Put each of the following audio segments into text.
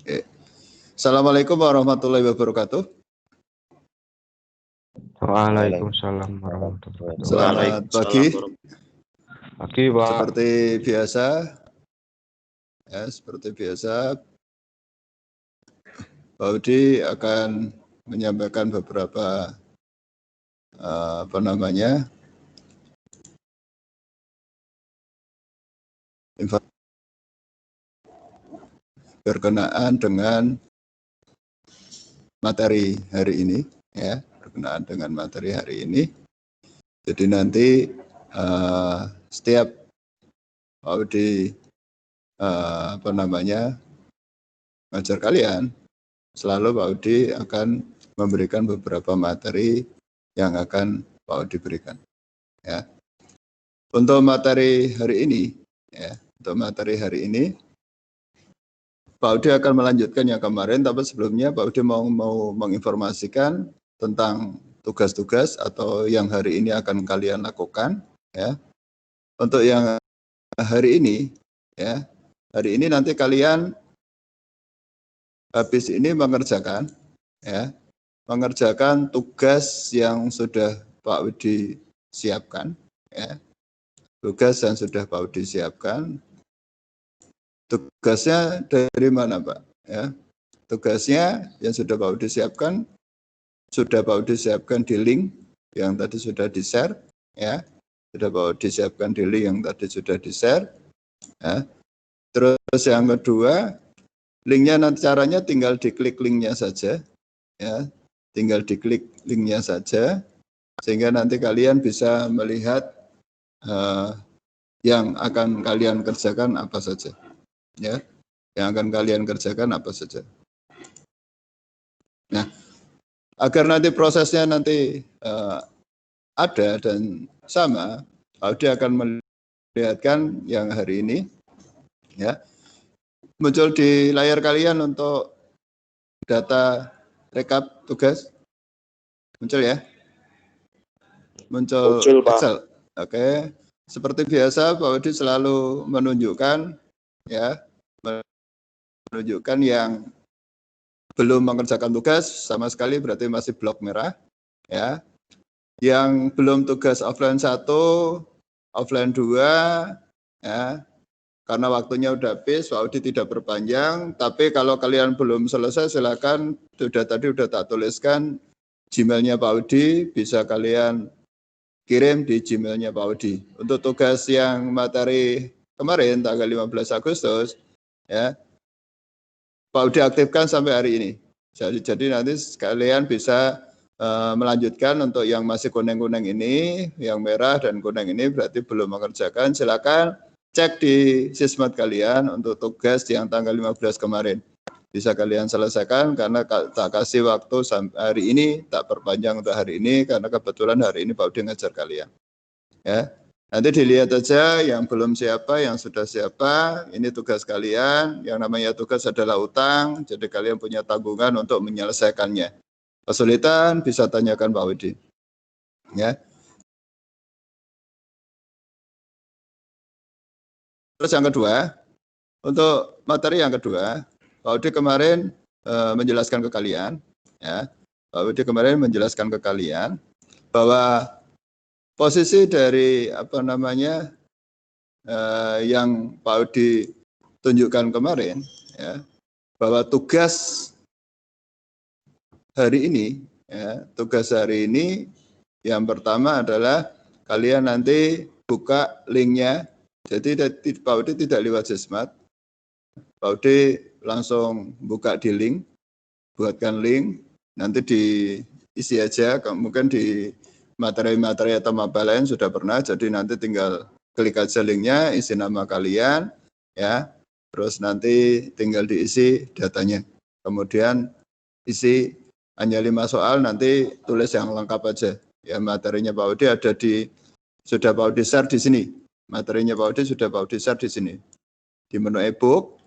Oke. Assalamualaikum warahmatullahi wabarakatuh. Waalaikumsalam warahmatullahi wabarakatuh. Selamat pagi. Pagi, Pak. Seperti biasa, Pak Udi akan menyampaikan beberapa informasi berkenaan dengan materi hari ini, ya, berkenaan dengan materi hari ini. Jadi nanti setiap Pak Udi ngajar kalian, selalu Pak Udi akan memberikan beberapa materi yang akan Pak Udi berikan. Ya. Untuk materi hari ini, Pak Udi akan melanjutkan yang kemarin, tapi sebelumnya Pak Udi mau menginformasikan tentang tugas-tugas atau yang hari ini akan kalian lakukan. Ya. Untuk yang hari ini, ya, hari ini nanti kalian habis ini mengerjakan tugas yang sudah Pak Udi siapkan. Ya. Tugas yang sudah Pak Udi siapkan. Tugasnya dari mana, Pak? Ya. Tugasnya yang sudah Pak Udi siapkan, di link yang tadi sudah di-share, ya. Sudah Pak Udi siapkan di link yang tadi sudah di-share. Ya. Terus yang kedua, linknya nanti caranya tinggal diklik linknya saja, ya. Tinggal diklik linknya saja, sehingga nanti kalian bisa melihat yang akan kalian kerjakan apa saja. Ya, yang akan kalian kerjakan apa saja. Nah, agar nanti prosesnya nanti ada dan sama, Audi akan melihatkan yang hari ini, ya, muncul di layar kalian untuk data rekap tugas, muncul ya, muncul Excel. Oke, seperti biasa Pak Audi selalu menunjukkan, ya, yang belum mengerjakan tugas sama sekali berarti masih blok merah, ya. Yang belum tugas offline 1, offline 2, ya. Karena waktunya udah habis, Pak Audi tidak perpanjang, tapi kalau kalian belum selesai silakan, tadi udah tak tuliskan Gmail-nya Pak Audi, bisa kalian kirim di Gmail-nya Pak Audi. Untuk tugas yang materi kemarin tanggal 15 Agustus, ya, Pak Udi aktifkan sampai hari ini. Jadi nanti kalian bisa melanjutkan untuk yang masih kuning-kuning ini, yang merah dan kuning ini berarti belum mengerjakan. Silakan cek di sismat kalian untuk tugas yang tanggal 15 kemarin. Bisa kalian selesaikan karena tak kasih waktu sampai hari ini, tak perpanjang untuk hari ini karena kebetulan hari ini Pak Udi ngajar kalian. Ya. Nanti dilihat aja yang belum siapa, yang sudah siapa, ini tugas kalian, yang namanya tugas adalah utang, jadi kalian punya tanggungan untuk menyelesaikannya. Kesulitan bisa tanyakan Pak Widi. Ya. Terus yang kedua, untuk materi yang kedua, Pak Widi kemarin menjelaskan ke kalian, ya, Pak Widi kemarin menjelaskan ke kalian bahwa posisi dari yang Pak Udi tunjukkan kemarin, ya, bahwa tugas hari ini, ya, yang pertama adalah kalian nanti buka linknya. Jadi Pak Udi tidak lewat sismat, Pak Udi langsung buka di link, buatkan link, nanti diisi aja, mungkin di materi-materi atau maba lain sudah pernah, jadi nanti tinggal klik aja linknya, isi nama kalian, ya, terus nanti tinggal diisi datanya. Kemudian isi hanya 5 soal, nanti tulis yang lengkap aja. Ya, materinya Pak Udi sudah Pak Udi share di sini. Materinya Pak Udi sudah Pak Udi share di sini. Di menu e-book,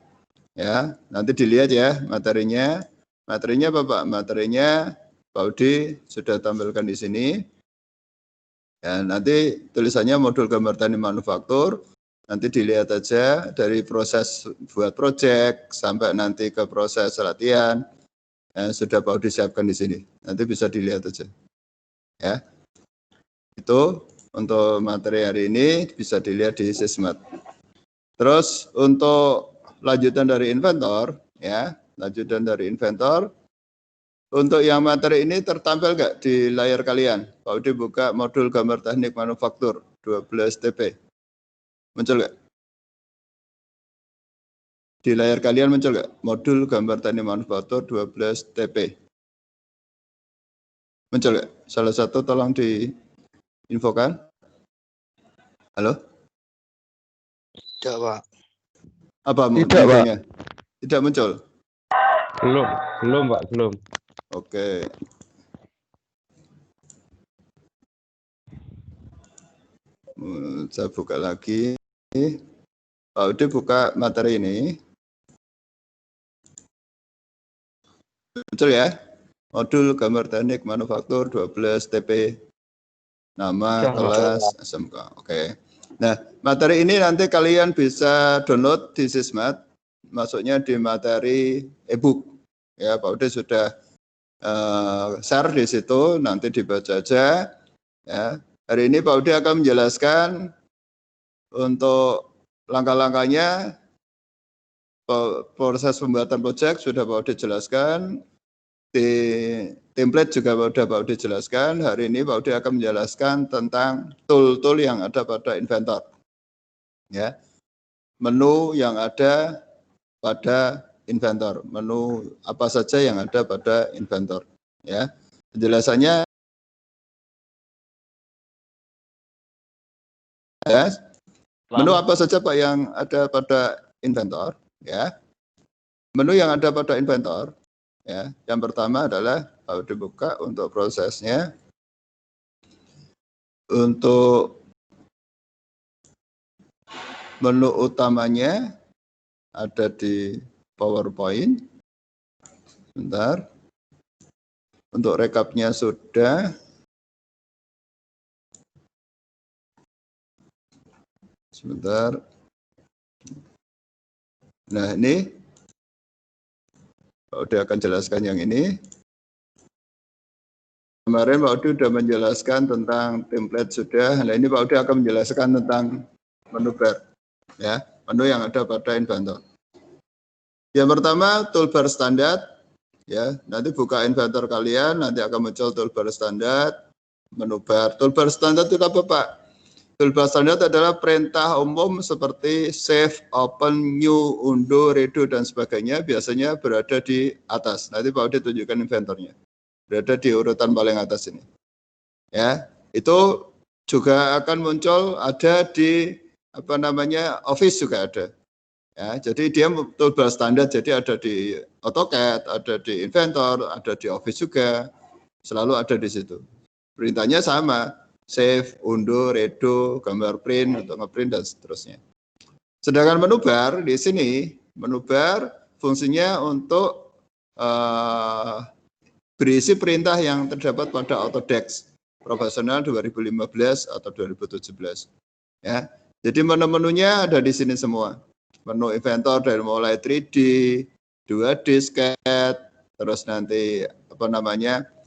ya, nanti dilihat ya materinya. Materinya apa Pak? Materinya Pak Udi sudah tampilkan di sini. Ya, nanti tulisannya modul gambar tani manufaktur, Nanti dilihat aja dari proses buat project sampai nanti ke proses latihan. Sudah Pak Udi siapkan di sini. Nanti bisa dilihat aja. Ya. Itu untuk materi hari ini bisa dilihat di Sismat. Terus untuk lanjutan dari inventor, ya, lanjutan dari inventor. Untuk yang materi ini tertampil nggak di layar kalian? Pak Udi buka modul gambar teknik manufaktur 12 TP. Muncul nggak? Di layar kalian muncul nggak? Modul gambar teknik manufaktur 12 TP. Muncul nggak? Salah satu tolong diinfokan. Halo? Tidak, Pak. Apa Tidak, infonya? Tidak muncul? Belum, Pak, belum. Oke. Saya buka lagi. Pak Udi buka materi ini. Muncul ya? Modul gambar teknik manufaktur 12 TP. Nama, kelas, SMK. Oke. Nah, materi ini nanti kalian bisa download di Sismat. Masuknya di materi e-book. Ya, Pak Udi sudah share di situ, nanti dibaca aja. Ya. Hari ini Pak Udi akan menjelaskan untuk langkah-langkahnya, proses pembuatan project sudah Pak Udi jelaskan, di template juga sudah Pak Udi jelaskan. Hari ini Pak Udi akan menjelaskan tentang tool-tool yang ada pada inventor. Ya. Menu yang ada pada inventor, menu apa saja yang ada pada inventor. Ya. Penjelasannya ya. Menu apa saja Pak yang ada pada inventor? Ya. Menu yang ada pada inventor, ya. Yang pertama adalah Pak dibuka untuk prosesnya. Untuk menu utamanya ada di PowerPoint. Bentar. Untuk rekapnya sudah. Sebentar. Nah, ini Pak Udi akan jelaskan yang ini. Kemarin Pak Udi sudah menjelaskan tentang template sudah. Nah, ini Pak Udi akan menjelaskan tentang menu bar. Ya, menu yang ada pada inventor. Yang pertama, toolbar standar. Ya, nanti buka inventor kalian, nanti akan muncul toolbar standar, menu bar. Toolbar standar itu apa, Pak? Toolbar standar adalah perintah umum seperti save, open, new, undo, redo, dan sebagainya. Biasanya berada di atas. Nanti Pak Udi tunjukkan inventornya. Berada di urutan paling atas ini. Ya, itu juga akan muncul ada di Office juga ada. Ya, jadi dia toolbar standar, jadi ada di AutoCAD, ada di Inventor, ada di Office juga, selalu ada di situ. Perintahnya sama, save, undo, redo, gambar print untuk ngeprint dan seterusnya. Sedangkan menu bar di sini, menu bar fungsinya untuk berisi perintah yang terdapat pada Autodesk Profesional 2015 atau 2017. Ya, jadi menu-menunya ada di sini semua. Menu inventor dari mulai 3D, 2D sketch, terus nanti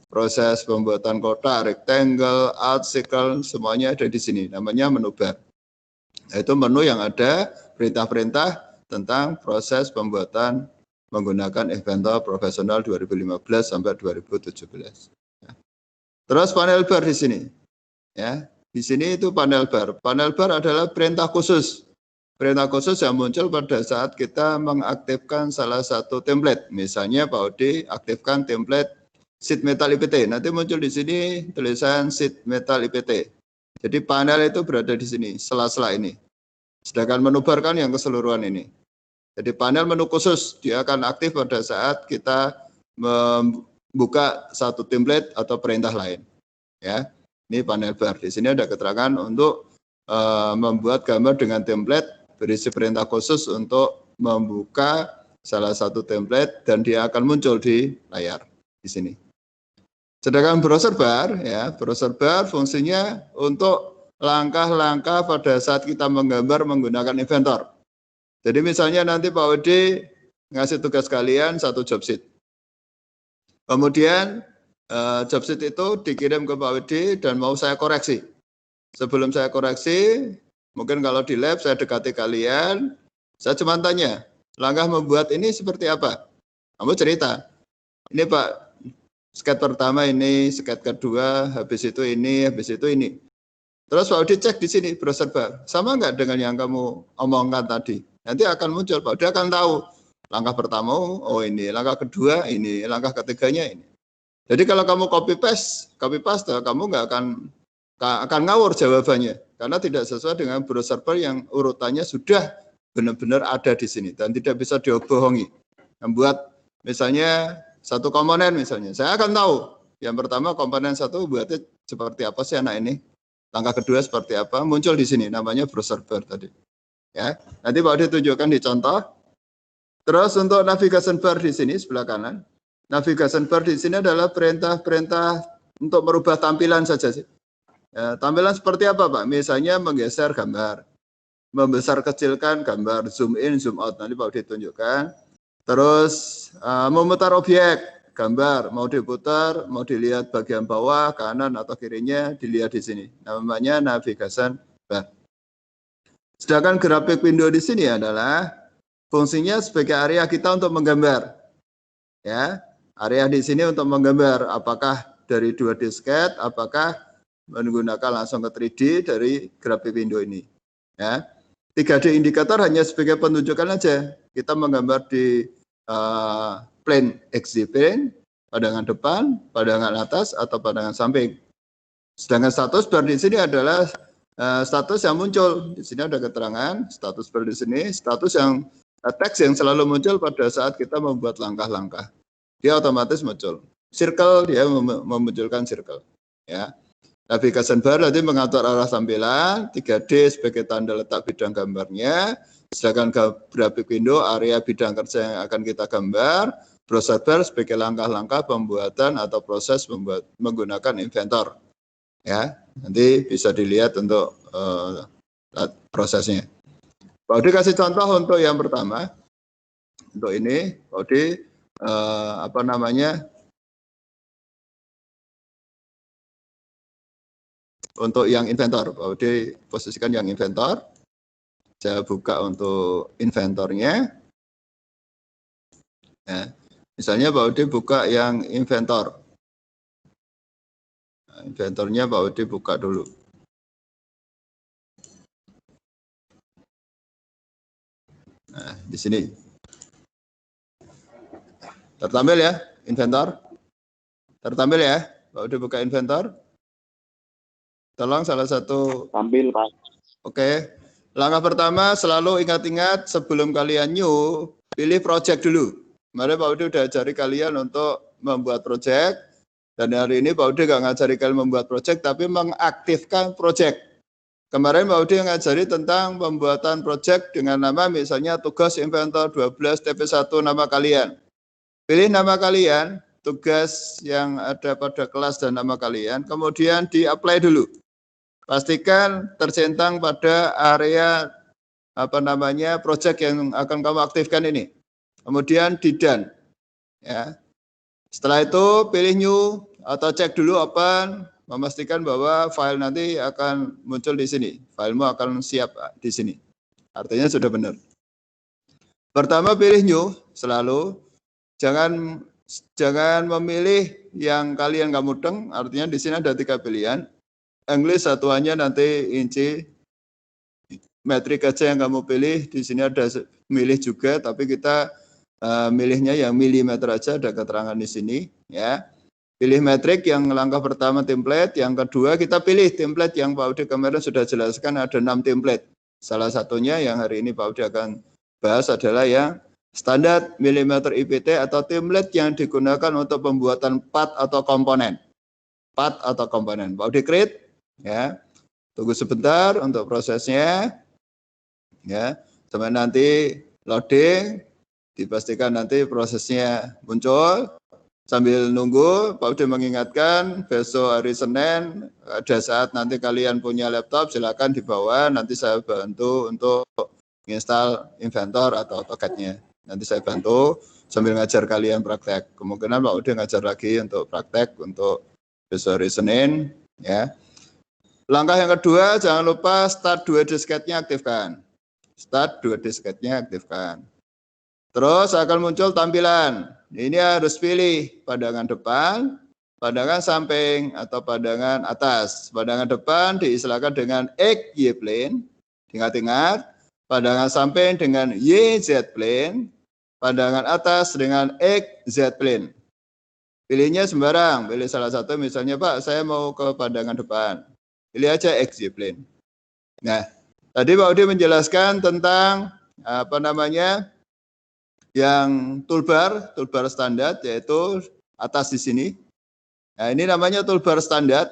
proses pembuatan kotak, rectangle, art circle, semuanya ada di sini. Namanya menu bar. Itu menu yang ada perintah-perintah tentang proses pembuatan menggunakan inventor profesional 2015 sampai 2017. Terus panel bar di sini. Ya, di sini itu panel bar. Panel bar adalah perintah khusus. Perintah khusus yang muncul pada saat kita mengaktifkan salah satu template. Misalnya Pak Odi aktifkan template sheet metal IPT. Nanti muncul di sini tulisan sheet metal IPT. Jadi panel itu berada di sini, sela-sela ini. Sedangkan menu bar kan yang keseluruhan ini. Jadi panel menu khusus dia akan aktif pada saat kita membuka satu template atau perintah lain. Ya, ini panel bar. Di sini ada keterangan untuk membuat gambar dengan template berisi perintah khusus untuk membuka salah satu template dan dia akan muncul di layar di sini. Sedangkan browser bar, ya, browser bar fungsinya untuk langkah-langkah pada saat kita menggambar menggunakan inventor. Jadi misalnya nanti Pak Odi ngasih tugas kalian satu job sheet. Kemudian job sheet itu dikirim ke Pak Odi dan mau saya koreksi. Sebelum saya koreksi, mungkin kalau di lab saya dekati kalian, saya cuma tanya, langkah membuat ini seperti apa? Kamu cerita, ini Pak, sketch pertama ini, sketch kedua, habis itu ini. Terus Pak Odi cek di sini browser bar, sama nggak dengan yang kamu omongkan tadi? Nanti akan muncul, Pak Odi akan tahu langkah pertama, oh ini, langkah kedua ini, langkah ketiganya ini. Jadi kalau kamu copy paste, kamu nggak akan ngawur jawabannya, karena tidak sesuai dengan browser bar yang urutannya sudah benar-benar ada di sini dan tidak bisa dibohongi. Membuat misalnya satu komponen misalnya, saya akan tahu yang pertama komponen satu buatnya seperti apa sih anak ini. Langkah kedua seperti apa, muncul di sini, namanya browser bar tadi. Ya, nanti Pak Odi tunjukkan di contoh. Terus untuk navigation bar di sini sebelah kanan, navigation bar di sini adalah perintah-perintah untuk merubah tampilan saja sih. Ya, tampilan seperti apa Pak? Misalnya menggeser gambar, membesar kecilkan gambar, zoom in, zoom out. Nanti Pak Odi tunjukkan. Terus memutar objek. Gambar mau diputar, mau dilihat bagian bawah, kanan atau kirinya, dilihat di sini. Namanya navigation bar. Sedangkan grafik window di sini adalah fungsinya sebagai area kita untuk menggambar. Ya, area di sini untuk menggambar apakah dari 2D sketch, apakah menggunakan langsung ke 3D dari grafik window ini. Ya, 3D indikator hanya sebagai penunjukan aja. Kita menggambar di plane XY plane, pandangan depan, pandangan atas, atau pandangan samping. Sedangkan status bar di sini adalah status yang muncul. Di sini ada keterangan, status bar di sini, status yang teks yang selalu muncul pada saat kita membuat langkah-langkah. Dia otomatis muncul. Circle, dia memunculkan circle. Ya. Navigation bar nanti mengatur arah tampilan, 3D sebagai tanda letak bidang gambarnya, sedangkan grafik window area bidang kerja yang akan kita gambar, browser bar sebagai langkah-langkah pembuatan atau proses menggunakan inventor. Ya, nanti bisa dilihat untuk prosesnya. Pak Odi kasih contoh untuk yang pertama. Untuk ini, Pak Odi untuk yang inventor, Pak Odi posisikan yang inventor. Saya buka untuk inventornya. Ya. Misalnya Pak Odi buka yang inventor. Nah, inventornya Pak Odi buka dulu. Nah, di sini. Tertampil ya, inventor? Tertampil ya, Pak Odi buka inventor. Tolong salah satu. Tampil, Pak. Oke. Langkah pertama selalu ingat-ingat sebelum kalian new, pilih project dulu. Kemarin Pak Udi udah ajari kalian untuk membuat project, dan hari ini Pak Udi nggak ngajari kalian membuat project, tapi mengaktifkan project. Kemarin Pak Udi ngajari tentang pembuatan project dengan nama misalnya tugas inventor 12 TP1 nama kalian. Pilih nama kalian, tugas yang ada pada kelas dan nama kalian, kemudian di-apply dulu. Pastikan tercentang pada area project yang akan kamu aktifkan ini. Kemudian di done. Ya. Setelah itu pilih new atau cek dulu open, memastikan bahwa file nanti akan muncul di sini. Filemu akan siap di sini. Artinya sudah benar. Pertama pilih new selalu. Jangan memilih yang kalian nggak mudeng. Artinya di sini ada 3 pilihan. English satuannya nanti inci, metrik aja yang kamu pilih. Di sini ada milih juga, tapi kita milihnya yang milimeter aja, ada keterangan di sini. Ya, pilih metrik yang langkah pertama template, yang kedua kita pilih template yang Pak Udi kemarin sudah jelaskan ada 6 template. Salah satunya yang hari ini Pak Udi akan bahas adalah yang standar milimeter IPT atau template yang digunakan untuk pembuatan part atau komponen. Part atau komponen. Pak Udi create. Ya, tunggu sebentar untuk prosesnya. Ya, sampai nanti loading, dipastikan nanti prosesnya muncul. Sambil nunggu, Pak Udi mengingatkan besok hari Senin, ada saat nanti kalian punya laptop, silakan dibawa, nanti saya bantu untuk install Inventor atau AutoCAD-nya. Nanti saya bantu sambil ngajar kalian praktek. Kemungkinan Pak Udi ngajar lagi untuk praktek untuk besok hari Senin. Ya. Langkah yang kedua, jangan lupa start 2 disketnya aktifkan. Start 2 disketnya aktifkan. Terus akan muncul tampilan. Ini harus pilih pandangan depan, pandangan samping, atau pandangan atas. Pandangan depan diistilahkan dengan X, Y plane. Ingat-ingat. Pandangan samping dengan Y, Z plane. Pandangan atas dengan X, Z plane. Pilihnya sembarang. Pilih salah satu, misalnya Pak, saya mau ke pandangan depan. Pilih aja X, Y plane. Nah, tadi Pak Udi menjelaskan tentang yang toolbar standar, yaitu atas di sini. Nah, ini namanya toolbar standar,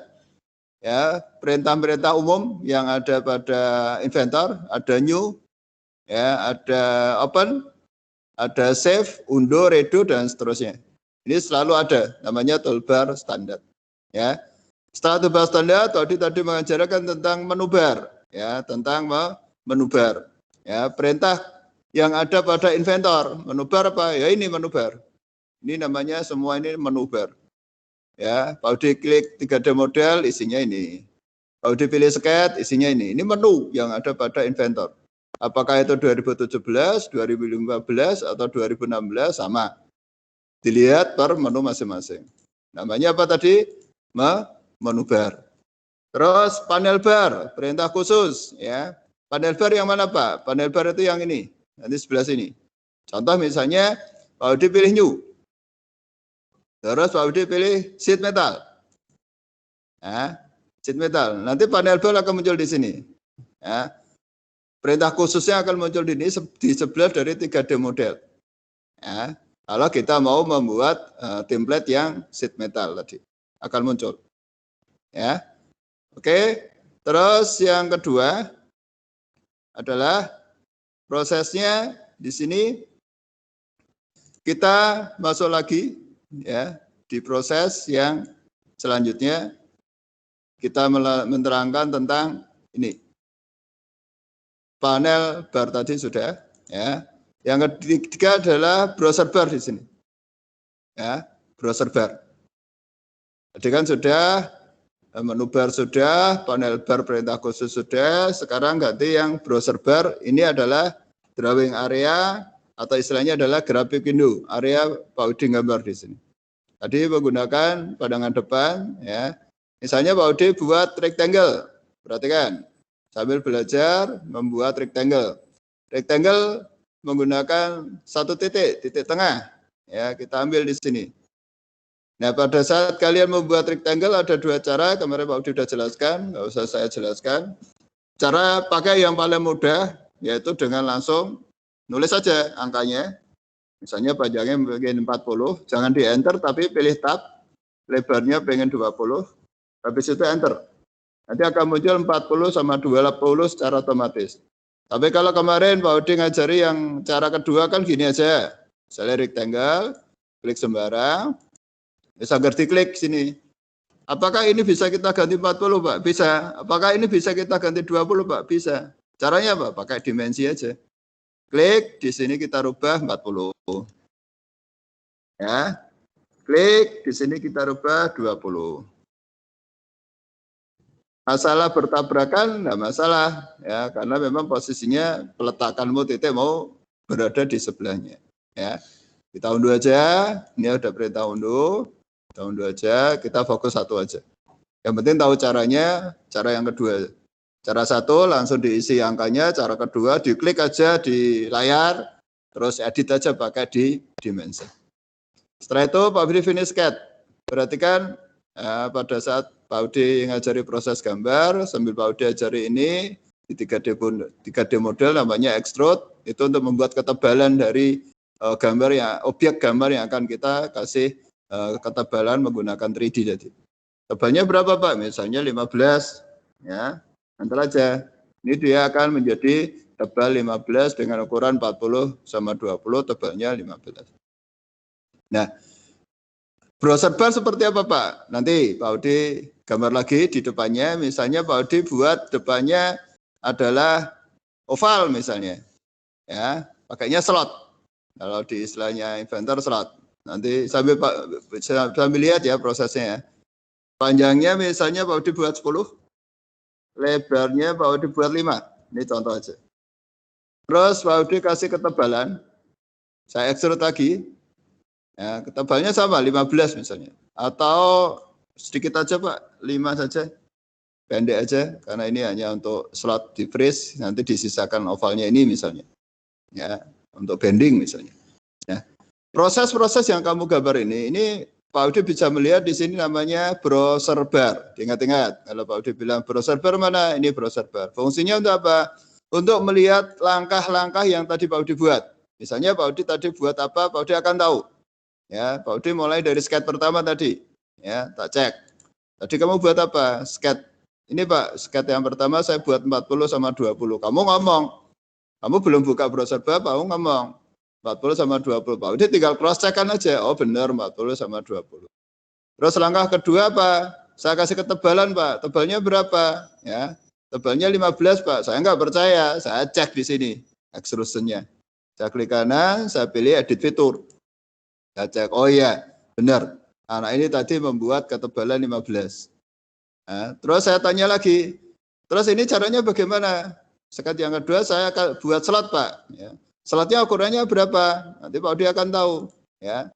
ya, perintah-perintah umum yang ada pada Inventor, ada new, ya, ada open, ada save, undo, redo, dan seterusnya. Ini selalu ada, namanya toolbar standar. Ya, setelah toolbar standar, tadi mengajarkan tentang menu bar, ya, tentang menu bar, ya, perintah yang ada pada Inventor. Menu bar apa? Ya ini menu bar. Ini namanya semua ini menu bar. Ya, Pak Udi klik 3D model, isinya ini. Pak Udi pilih sketch, isinya ini. Ini menu yang ada pada Inventor. Apakah itu 2017, 2015, atau 2016, sama. Dilihat per menu masing-masing. Namanya apa tadi? Menu bar. Terus panel bar, perintah khusus. Ya. Panel bar yang mana Pak? Panel bar itu yang ini. Nanti sebelah sini. Contoh misalnya Pak Udi pilih new. Terus Pak Udi pilih sheet metal. Ya, sheet metal. Nanti panel bar akan muncul di sini. Ya. Perintah khususnya akan muncul di sebelah dari 3D model. Ya. Kalau kita mau membuat template yang sheet metal tadi akan muncul. Ya. Oke. Terus yang kedua adalah prosesnya di sini kita masuk lagi, ya, di proses yang selanjutnya kita menerangkan tentang ini. Panel bar tadi sudah, ya. Yang ketiga adalah browser bar di sini. Ya, browser bar. Tadi kan sudah menu bar sudah, panel bar perintah khusus sudah, sekarang ganti yang browser bar. Ini adalah drawing area atau istilahnya adalah graphic window, area Pak Udi gambar di sini. Tadi menggunakan pandangan depan, ya. Misalnya Pak Udi buat rectangle, perhatikan, sambil belajar membuat rectangle. Rectangle menggunakan satu titik tengah, ya, kita ambil di sini. Nah, pada saat kalian membuat rectangle ada dua cara, kemarin Pak Udi sudah jelaskan, nggak usah saya jelaskan. Cara pakai yang paling mudah, yaitu dengan langsung nulis saja angkanya. Misalnya panjangnya pengen 40, jangan di enter tapi pilih tab, lebarnya pengen 20, habis itu enter. Nanti akan muncul 40 sama 20 secara otomatis. Tapi kalau kemarin Pak Udi ngajari yang cara kedua kan gini aja. Misalnya rectangle, klik sembarang, bisa ngerti klik sini. Apakah ini bisa kita ganti 40 Pak? Bisa. Apakah ini bisa kita ganti 20 Pak? Bisa. Caranya apa? Pakai dimensi aja. Klik, di sini kita rubah 40. Ya. Klik, di sini kita rubah 20. Masalah bertabrakan, enggak masalah. Ya, karena memang posisinya peletakanmu titik mau berada di sebelahnya. Ya. Kita unduh aja. Ini ada perintah unduh. Kita unduh aja, kita fokus satu aja. Yang penting tahu caranya, cara yang kedua. Cara satu langsung diisi angkanya, cara kedua diklik aja di layar, terus edit aja pakai di dimensi. Setelah itu Pak Udi finish sketch. Perhatikan pada saat Pak Udi ngajari proses gambar, sambil Pak Udi ajari ini di 3D model namanya extrude, itu untuk membuat ketebalan dari gambar yang objek gambar yang akan kita kasih ketebalan menggunakan 3D tadi. Tebalnya berapa Pak? Misalnya 15, ya. Antar aja. Ini dia akan menjadi tebal 15 dengan ukuran 40 sama 20, tebalnya 15. Nah, Browser bar seperti apa Pak? Nanti Pak Udi gambar lagi di depannya, misalnya Pak Udi buat depannya adalah oval misalnya, ya pakainya slot. Kalau di istilahnya Inventor slot. Nanti sambil lihat ya prosesnya ya. Panjangnya misalnya Pak Udi buat 10, lebarnya Pak Udi buat 5. Ini contoh aja. Terus Pak Udi kasih ketebalan, saya extrude lagi. Ya, ketebalnya sama 15 misalnya. Atau sedikit aja Pak, 5 saja. Pendek aja karena ini hanya untuk slot di freeze, nanti disisakan ovalnya ini misalnya. Ya, untuk bending misalnya. Ya. Proses-proses yang kamu gambar ini Pak Udi bisa melihat di sini namanya browser bar. Ingat-ingat, kalau Pak Udi bilang browser bar mana? Ini browser bar. Fungsinya untuk apa? Untuk melihat langkah-langkah yang tadi Pak Udi buat. Misalnya Pak Udi tadi buat apa, Pak Udi akan tahu. Ya, Pak Udi mulai dari skate pertama tadi. Ya, tak cek. Tadi kamu buat apa? Skate. Ini Pak, skate yang pertama saya buat 40 sama 20. Kamu ngomong. Kamu belum buka browser bar, kamu ngomong. 40 sama 20. Pak Udi tinggal cross check kan aja. Oh benar 40 sama 20. Terus langkah kedua apa? Saya kasih ketebalan Pak. Tebalnya berapa? Ya. Tebalnya 15 Pak. Saya nggak percaya. Saya cek di sini extrusionnya. Saya klik kanan, saya pilih edit fitur. Saya cek, oh iya, benar. Anak ini tadi membuat ketebalan 15. Nah, terus saya tanya lagi, terus ini caranya bagaimana? Sekat yang kedua saya akan buat slot Pak. Ya. Slotnya ukurannya berapa? Nanti Pak Udi akan tahu. Ya.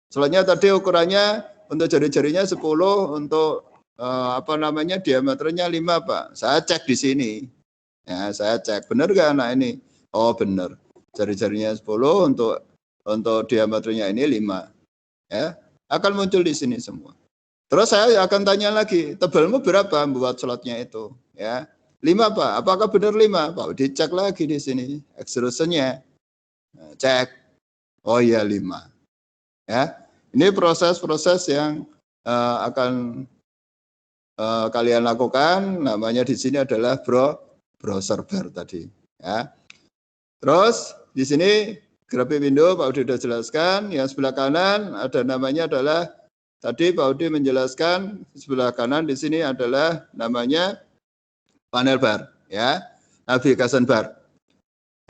Slotnya tadi ukurannya untuk jari-jarinya 10, untuk diameternya 5 Pak. Saya cek di sini. Ya, saya cek, benar nggak anak ini? Oh benar. Jari-jarinya 10, untuk diameternya ini 5. Ya, akan muncul di sini semua. Terus saya akan tanya lagi, tebalmu berapa buat slotnya itu? Ya, 5 Pak. Apakah benar 5? Pak, dicek lagi di sini extrusionnya. Nah, cek. Oh iya 5. Ya, ini proses-proses yang akan kalian lakukan. Namanya di sini adalah browser bar tadi. Ya. Terus di sini grafik window Pak Udi sudah jelaskan. Yang sebelah kanan ada namanya adalah tadi Pak Udi menjelaskan sebelah kanan di sini adalah namanya panel bar, ya, navigation bar.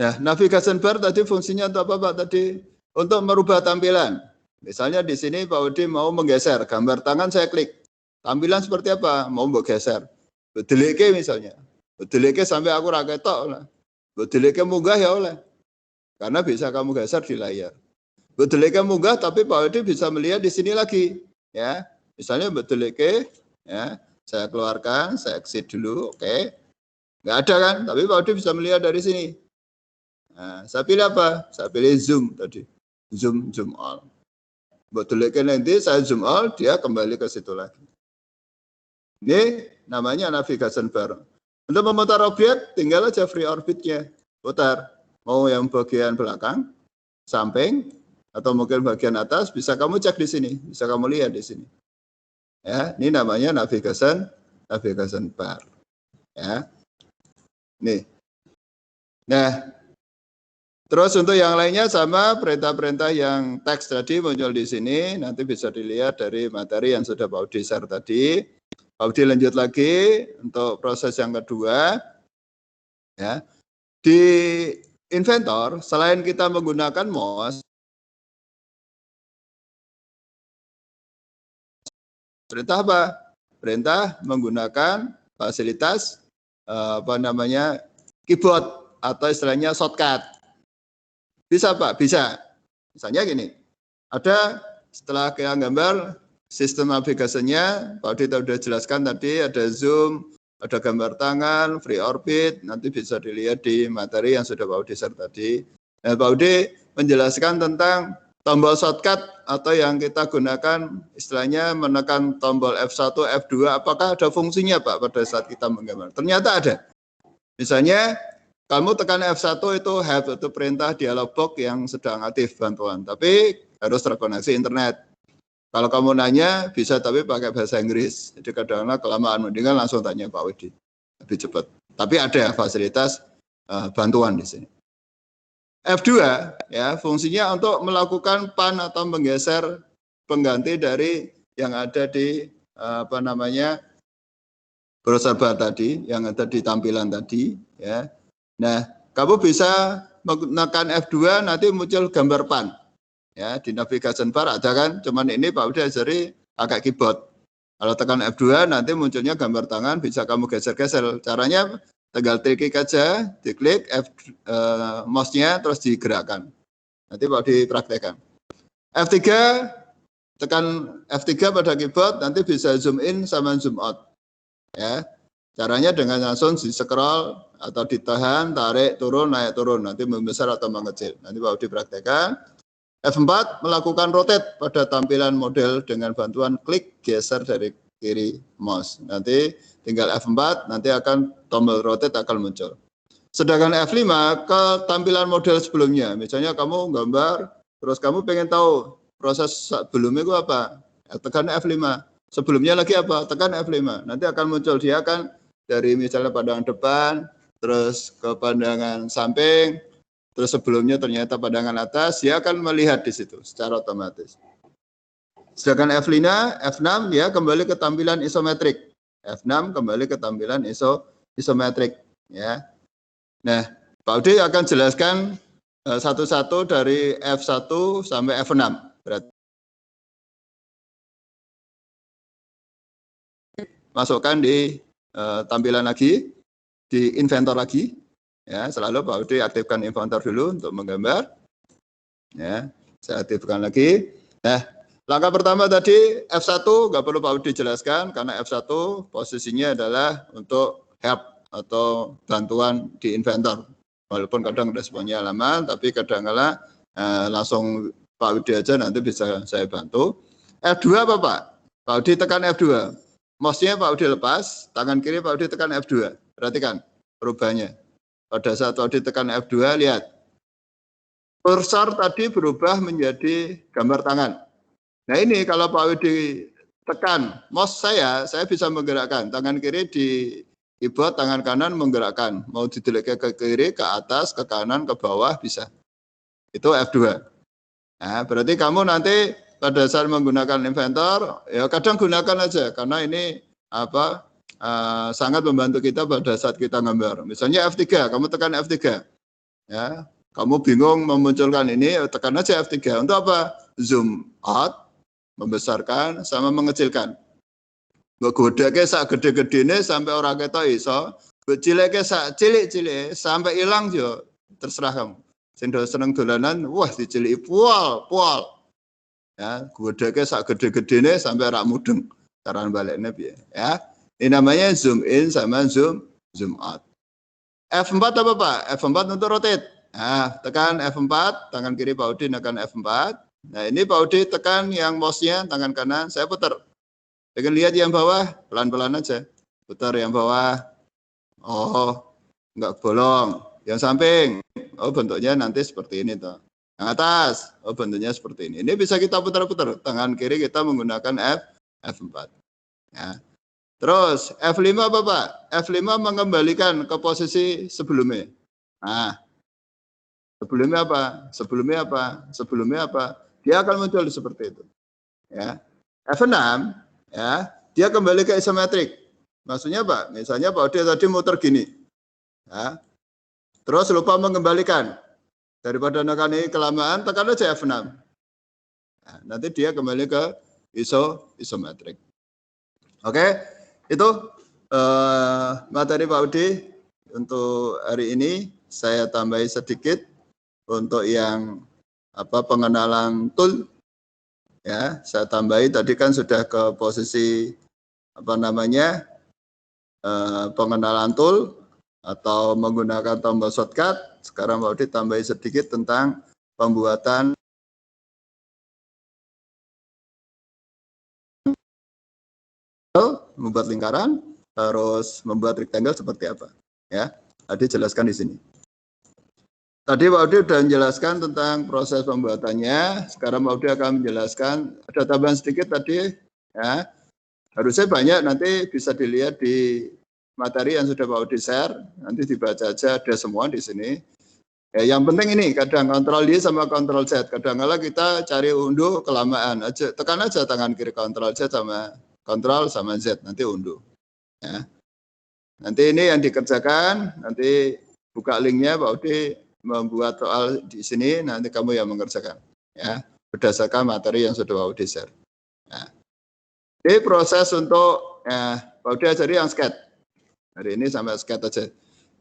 Nah, navigation bar tadi fungsinya untuk apa Pak tadi? Untuk merubah tampilan. Misalnya di sini Pak Udi mau menggeser gambar tangan, saya klik. Tampilan seperti apa? Mau geser. Bedelike misalnya. Bedelike sampai aku raketok lah. Bedelike munggah ya oleh. Karena bisa kamu geser di layar. Bedelike munggah tapi Pak Udi bisa melihat di sini lagi. Ya, misalnya bedelike, ya, saya keluarkan, saya exit dulu, oke. Nggak ada kan, tapi Pak Udi bisa melihat dari sini. Nah, saya pilih apa? Saya pilih zoom tadi. Zoom all. Bedelike nanti saya zoom all, dia kembali ke situ lagi. Ini namanya navigation bar. Untuk memutar objek, tinggal aja free orbitnya. Putar. Mau yang bagian belakang, samping, atau mungkin bagian atas, bisa kamu cek di sini. Bisa kamu lihat di sini. Ya, ini namanya navigation bar. Ya. Nih. Nah, terus untuk yang lainnya sama, perintah-perintah yang teks tadi muncul di sini. Nanti bisa dilihat dari materi yang sudah Pak Udi share tadi. Pak Udi lanjut lagi untuk proses yang kedua. Ya. Di Inventor, selain kita menggunakan mouse, perintah apa? Perintah menggunakan fasilitas keyboard atau istilahnya shortcut. Bisa Pak? Bisa. Misalnya gini, ada setelah kita gambar sistem navigasinya, Pak Udi sudah jelaskan tadi ada zoom, ada gambar tangan, free orbit, nanti bisa dilihat di materi yang sudah Pak Udi share tadi. Nah, Pak Udi menjelaskan tentang tombol shortcut atau yang kita gunakan istilahnya menekan tombol F1, F2, apakah ada fungsinya Pak pada saat kita menggambar? Ternyata ada. Misalnya kamu tekan F1 itu have, itu perintah dialog box yang sedang aktif bantuan, tapi harus terkoneksi internet. Kalau kamu nanya bisa tapi pakai bahasa Inggris. Jadi kadang-kadang kelamaan mendingan langsung tanya Pak Widi. Lebih cepat. Tapi ada fasilitas bantuan di sini. F2 ya fungsinya untuk melakukan pan atau menggeser pengganti dari yang ada di browser bar tadi, yang ada di tampilan tadi, ya. Nah, kamu bisa menekan F2 nanti muncul gambar pan. Ya, di navigation bar ada kan, cuman ini Pak Budi ajari pakai keyboard. Kalau tekan F2 nanti munculnya gambar tangan, bisa kamu geser-geser. Caranya tinggal klik aja, diklik mouse-nya terus digerakkan. Nanti Pak Budi praktekkan. F3, tekan F3 pada keyboard, nanti bisa zoom in sama zoom out. Ya, caranya dengan langsung di scroll atau ditahan, tarik, turun, naik, turun. Nanti membesar atau mengecil. Nanti Pak Budi praktekkan. F4 melakukan rotate pada tampilan model dengan bantuan klik geser dari kiri mouse. Nanti tinggal F4, nanti akan tombol rotate akan muncul. Sedangkan F5 ke tampilan model sebelumnya. Misalnya kamu gambar, terus kamu pengen tahu proses sebelumnya itu apa? Tekan F5. Sebelumnya lagi apa? Tekan F5. Nanti akan muncul, dia akan dari misalnya pandangan depan, terus ke pandangan samping, terus sebelumnya ternyata pandangan atas, dia akan melihat di situ secara otomatis. Sedangkan F6 dia kembali ke tampilan isometrik. F6 kembali ke tampilan isometrik. Ya. Nah, Pak Udi akan jelaskan satu-satu dari F1 sampai F6. Berarti masukkan di tampilan lagi, di inventor lagi. Ya, selalu Pak Udi aktifkan inventor dulu untuk menggambar. Ya, saya aktifkan lagi. Nah, langkah pertama tadi F1 nggak perlu Pak Udi jelaskan karena F1 posisinya adalah untuk help atau bantuan di inventor. Walaupun kadang responnya lama, tapi kadang-kala langsung Pak Udi aja nanti bisa saya bantu. F2 apa Pak? Pak Udi tekan F2. Mouse-nya Pak Udi lepas, tangan kiri Pak Udi tekan F2. Perhatikan perubahannya. Pada saat Pak Udi tekan F2, lihat. Kursor tadi berubah menjadi gambar tangan. Nah ini kalau Pak Udi tekan mouse saya bisa menggerakkan. Tangan kiri di keyboard, tangan kanan menggerakkan. Mau didelik ke kiri, ke atas, ke kanan, ke bawah, bisa. Itu F2. Nah, berarti kamu nanti pada saat menggunakan inventor, ya kadang gunakan aja karena ini sangat membantu kita pada saat kita gambar. Misalnya F3, kamu tekan F3, ya, kamu bingung memunculkan ini, tekan aja F3. Untuk apa? Zoom out, membesarkan, sama mengecilkan. Godake sak gede-gede ini sampai orang kita iso, ciliknya sak cilik-cilik sampai hilang jo, terserah kamu. Sendo seneng dolanan, wah diciliki pual. Ya, godake sak gede-gede ini sampai rak mudeng. Cara baliknya piye, ya. Ini namanya zoom in sama zoom out. F4 apa Pak? F4 untuk rotate. Nah, tekan F4, tangan kiri Pak Udi tekan F4. Nah, ini Pak Udi tekan yang mouse-nya, tangan kanan, saya putar. Pengen lihat yang bawah, pelan-pelan aja. Putar yang bawah. Oh, enggak bolong. Yang samping, oh bentuknya nanti seperti ini toh. Yang atas, oh bentuknya seperti ini. Ini bisa kita putar-putar. Tangan kiri kita menggunakan F4. Ya. Terus F5 apa Pak? F5 mengembalikan ke posisi sebelumnya. Nah, sebelumnya apa? Dia akan muncul seperti itu. Ya. F6, ya, dia kembali ke isometrik. Maksudnya Pak, misalnya Pak Odi tadi muter gini. Ya. Terus lupa mengembalikan. Daripada nekan ini kelamaan, tekan aja F6. Nah, nanti dia kembali ke isometrik. Oke, itu materi Pak Udi untuk hari ini. Saya tambahi sedikit untuk yang pengenalan tool. Ya, saya tambahi tadi kan sudah ke posisi pengenalan tool atau menggunakan tombol shortcut. Sekarang Pak Udi tambahi sedikit tentang pembuatan membuat lingkaran, terus membuat rectangle seperti apa. Ya, tadi jelaskan di sini. Tadi Pak Udi sudah menjelaskan tentang proses pembuatannya. Sekarang Pak Udi akan menjelaskan, ada tambahan sedikit tadi, ya. Harusnya banyak, nanti bisa dilihat di materi yang sudah Pak Udi share, nanti dibaca aja, ada semua di sini. Ya, yang penting ini kadang kontrol D sama kontrol Z. Kadang-kala kita cari unduh kelamaan. Tekan aja tangan kiri kontrol Z sama kontrol sama Z, nanti unduh. Ya. Nanti ini yang dikerjakan, nanti buka linknya Pak Udi membuat soal di sini, nanti kamu yang mengerjakan. Ya, berdasarkan materi yang sudah Pak Udi share. Ya. Jadi proses untuk Pak Udi ajari yang sketch. Hari ini sampai sketch aja.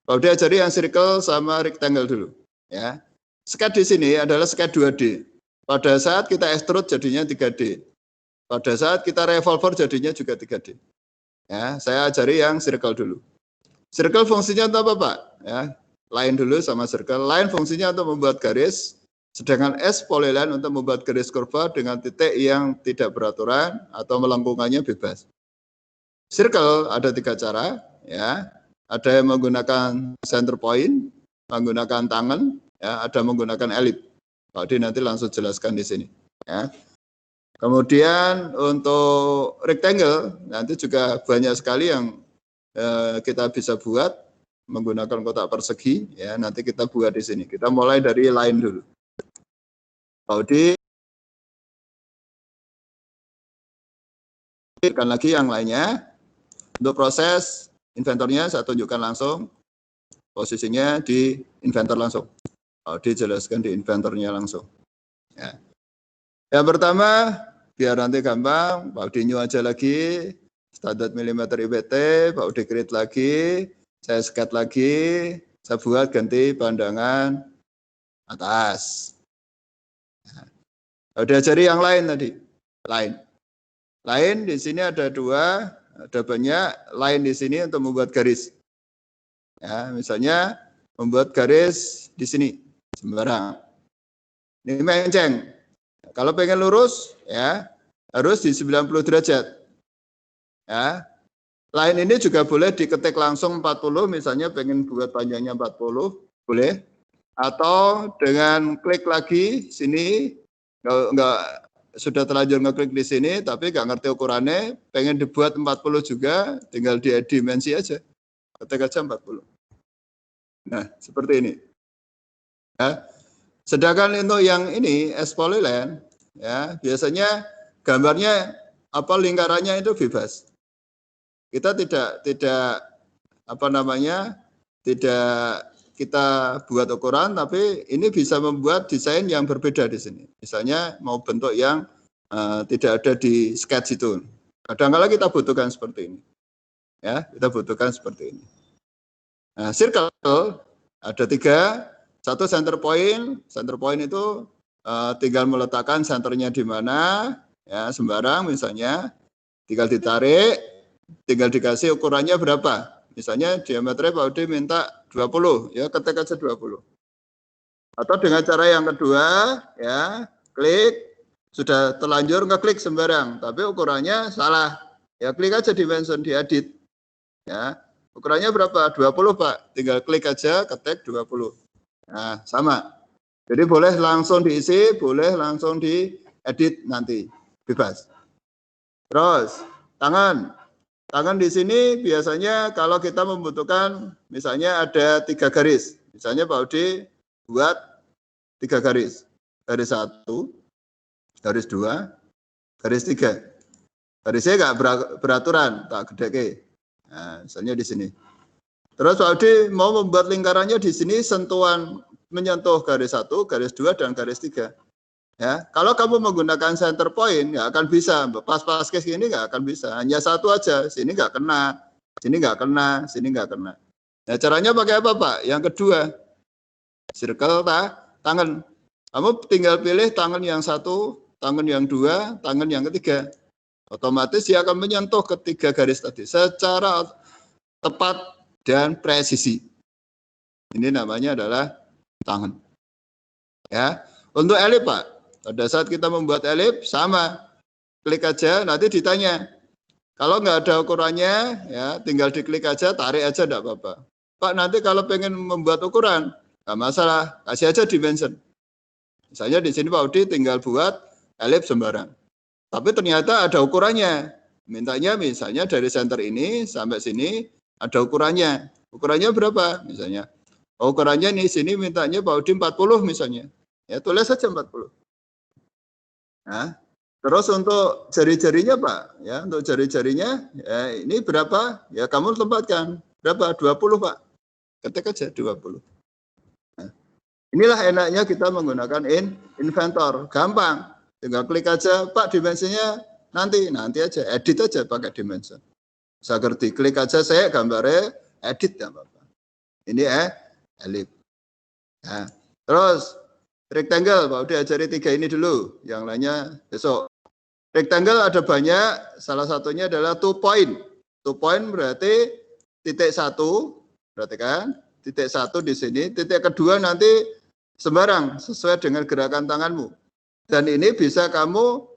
Pak Udi ajari yang circle sama rectangle dulu. Ya, sketch di sini adalah sketch 2D. Pada saat kita extrude jadinya 3D. Pada saat kita revolver jadinya juga 3D. Ya, saya ajari yang circle dulu. Circle fungsinya untuk apa, Pak? Ya, line dulu sama circle. Line fungsinya untuk membuat garis, sedangkan S polyline untuk membuat garis kurva dengan titik yang tidak beraturan atau melengkungannya bebas. Circle ada 3 cara, ya. Ada yang menggunakan center point, menggunakan tangan, ya, ada menggunakan elip. Pak Adi nanti langsung jelaskan di sini. Ya. Kemudian untuk rectangle nanti juga banyak sekali yang kita bisa buat menggunakan kotak persegi. Ya, nanti kita buat di sini. Kita mulai dari line dulu. Pak Adi lagi yang lainnya. Untuk proses inventornya saya tunjukkan langsung. Posisinya di inventor langsung. Dijelaskan di inventornya langsung. Ya. Yang pertama, biar nanti gampang, Pak Udi new aja lagi, standar milimeter IPT, Pak Udi create lagi, saya skat lagi, saya buat ganti pandangan atas. Udah cari yang lain tadi, lain di sini ada 2, ada banyak, lain di sini untuk membuat garis. Ya, misalnya membuat garis di sini sembarang. Ini menceng. Kalau pengen lurus, ya harus di 90 derajat. Ya, lain ini juga boleh diketik langsung 40, misalnya pengen buat panjangnya 40, boleh. Atau dengan klik lagi sini, enggak sudah terlanjur ngeklik di sini, tapi nggak ngerti ukurannya, pengen dibuat 40 juga, tinggal dimensi aja. Ketik aja 40. Nah, seperti ini. Ya. Sedangkan untuk yang ini, S polyline, ya, biasanya gambarnya apa lingkarannya itu bebas. Kita tidak tidak kita buat ukuran, tapi ini bisa membuat desain yang berbeda di sini. Misalnya mau bentuk yang tidak ada di sketch itu. Kadang-kadang kita butuhkan seperti ini. Ya, kita butuhkan seperti ini. Nah, circle ada 3, 1 center point. Center point itu tinggal meletakkan senternya di mana, ya sembarang misalnya, tinggal ditarik, tinggal dikasih ukurannya berapa. Misalnya diameternya Pak Udi minta 20, ya ketik aja 20. Atau dengan cara yang kedua, ya klik, sudah terlanjur ngeklik sembarang, tapi ukurannya salah, ya klik aja dimension, diedit, ya ukurannya berapa? 20 Pak, tinggal klik aja, ketik 20. Nah sama, jadi boleh langsung diisi, boleh langsung diedit nanti, bebas. Terus tangan di sini biasanya kalau kita membutuhkan, misalnya ada 3 garis, misalnya Pak Udi buat 3 garis, garis 1, garis 2, garis 3. Garisnya nggak beraturan, tak gede. Nah, misalnya di sini. Terus Pak Udi mau membuat lingkarannya di sini sentuhan menyentuh garis 1, garis 2, dan garis 3. Ya, kalau kamu menggunakan center point nggak akan bisa, pas ke sini nggak akan bisa, hanya 1 aja, sini nggak kena, sini nggak kena, sini nggak kena. Nah caranya pakai apa Pak? Yang kedua, circle tangan. Kamu tinggal pilih tangan yang 1, tangan yang 2, tangan yang ketiga. Otomatis dia akan menyentuh ketiga garis tadi secara tepat dan presisi. Ini namanya adalah tangan. Ya, untuk elip Pak. Pada saat kita membuat elip, sama. Klik aja, nanti ditanya. Kalau nggak ada ukurannya, ya tinggal diklik aja, tarik aja, enggak apa-apa. Pak, nanti kalau pengen membuat ukuran, nggak masalah, kasih aja dimension. Misalnya di sini Pak Udi tinggal buat elip sembarang. Tapi ternyata ada ukurannya. Mintanya misalnya dari center ini sampai sini, ada ukurannya. Ukurannya berapa? Misalnya, Ukurannya nih sini mintanya Pak Udi 40 misalnya. Ya tulis saja 40. Nah, terus untuk jari-jarinya Pak, ya untuk jari-jarinya ya, ini berapa? Ya kamu tempatkan. Berapa? 20 Pak. Ketik aja 20. Nah, inilah enaknya kita menggunakan inventor. Gampang. Tinggal klik aja, Pak dimensinya nanti aja, edit aja pakai dimension. Saya ngerti, klik aja saya gambarnya, edit ya Bapak. Ini elip. Nah, terus rectangle, Pak udah ajari 3 ini dulu, yang lainnya besok. Rectangle ada banyak, salah satunya adalah 2 point. 2 point berarti titik 1, berarti kan? Titik 1 di sini, titik kedua nanti sembarang, sesuai dengan gerakan tanganmu. Dan ini bisa kamu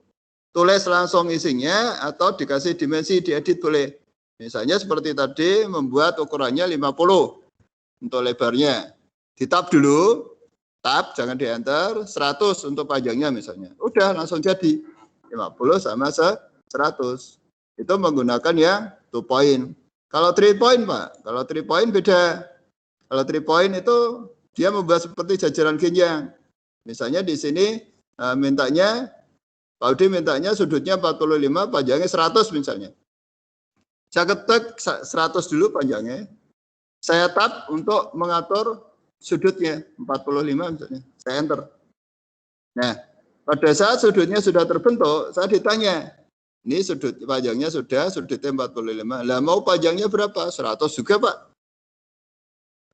tulis langsung isinya atau dikasih dimensi diedit boleh. Misalnya seperti tadi membuat ukurannya 50 untuk lebarnya. Di tab dulu, tab jangan di enter, 100 untuk panjangnya misalnya. Udah langsung jadi 50 sama 100. Itu menggunakan yang 2 point. Kalau 3 point Pak, kalau 3 point beda. Kalau 3 point itu dia membuat seperti jajaran genjang. Misalnya di sini mintanya Pak Udi mintanya sudutnya 45, panjangnya 100 misalnya. Saya ketik 100 dulu panjangnya. Saya tab untuk mengatur sudutnya 45 misalnya. Saya enter. Nah, pada saat sudutnya sudah terbentuk, saya ditanya, ini sudut panjangnya sudah, sudutnya 45. Lah mau panjangnya berapa? 100 juga Pak.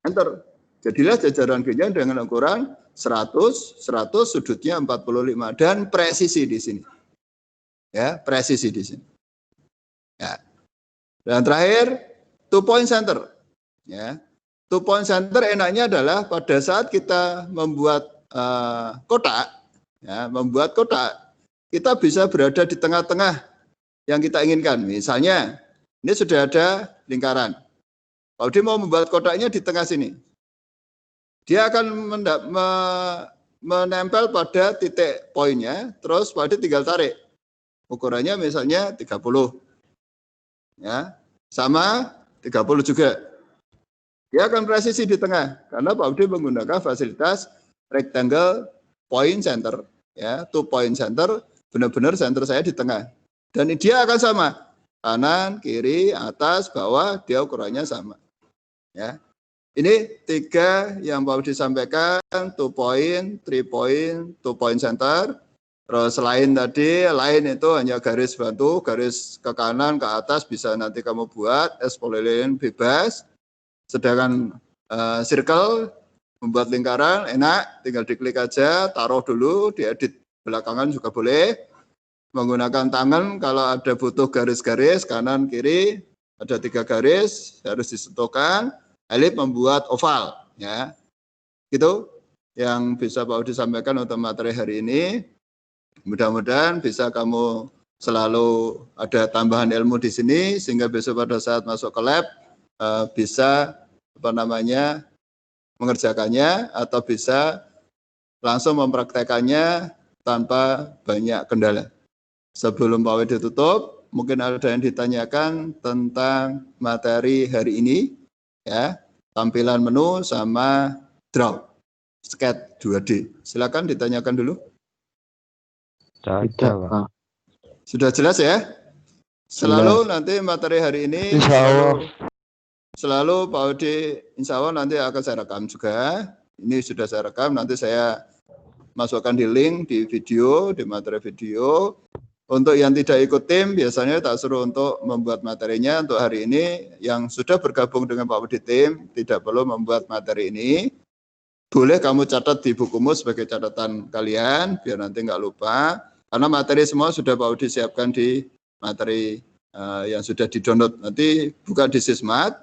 Enter. Jadilah jajaran genjang dengan ukuran 100, sudutnya 45 dan presisi di sini. Ya, presisi di sini. Ya. Dan terakhir 2 point center. Ya. 2 point center enaknya adalah pada saat kita membuat kotak, ya, membuat kotak, kita bisa berada di tengah-tengah yang kita inginkan. Misalnya, ini sudah ada lingkaran. Kalau dia mau membuat kotaknya di tengah sini, dia akan menempel pada titik poinnya, terus pada tinggal tarik. Ukurannya misalnya 30. Ya, sama 30 juga. Dia akan presisi di tengah karena Pak Udi menggunakan fasilitas rectangle point center, ya, 2 point center, benar-benar center saya di tengah. Dan dia akan sama. Kanan, kiri, atas, bawah, dia ukurannya sama. Ya. Ini 3 yang Pak Udi sampaikan, 2 point, 3 point, 2 point center. Terus lain tadi, lain itu hanya garis bantu, garis ke kanan, ke atas bisa nanti kamu buat, S-polyline bebas. Sedangkan circle, membuat lingkaran, enak, tinggal diklik aja, taruh dulu, diedit belakangan juga boleh. Menggunakan tangan, kalau ada butuh garis-garis, kanan, kiri, ada 3 garis, harus disentuhkan. Elip membuat oval, ya, gitu yang bisa Pak Udi sampaikan untuk materi hari ini. Mudah-mudahan bisa kamu selalu ada tambahan ilmu di sini sehingga besok pada saat masuk ke lab bisa mengerjakannya atau bisa langsung mempraktekannya tanpa banyak kendala. Sebelum Pak Udi tutup, mungkin ada yang ditanyakan tentang materi hari ini. Ya, tampilan menu sama draw sketch 2D. Silakan ditanyakan dulu. Tidak, Pak. Sudah jelas ya? Selalu nanti materi hari ini selalu Pak Udi insya Allah nanti akan saya rekam juga. Ini sudah saya rekam, nanti saya masukkan di link di video, di materi video. Untuk yang tidak ikut tim, biasanya tak suruh untuk membuat materinya untuk hari ini. Yang sudah bergabung dengan Pak Udi tim, tidak perlu membuat materi ini. Boleh kamu catat di bukumu sebagai catatan kalian, biar nanti nggak lupa. Karena materi semua sudah Pak Udi siapkan di materi yang sudah di-download. Nanti buka di Sismat,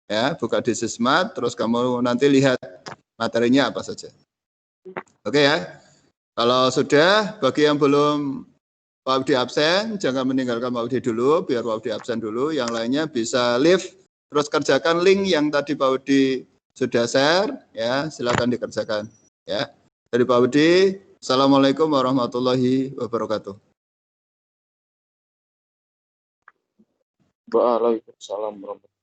ya, buka di Sismat, terus kamu nanti lihat materinya apa saja. Oke ya. Kalau sudah, bagi yang belum Pak Udi absen, jangan meninggalkan Pak Udi dulu, biar Pak Udi absen dulu. Yang lainnya bisa leave, terus kerjakan link yang tadi Pak Udi sudah share, ya silakan dikerjakan. Ya, dari Pak Udi, Assalamualaikum warahmatullahi wabarakatuh. Waalaikumsalam warahmatullahi wabarakatuh.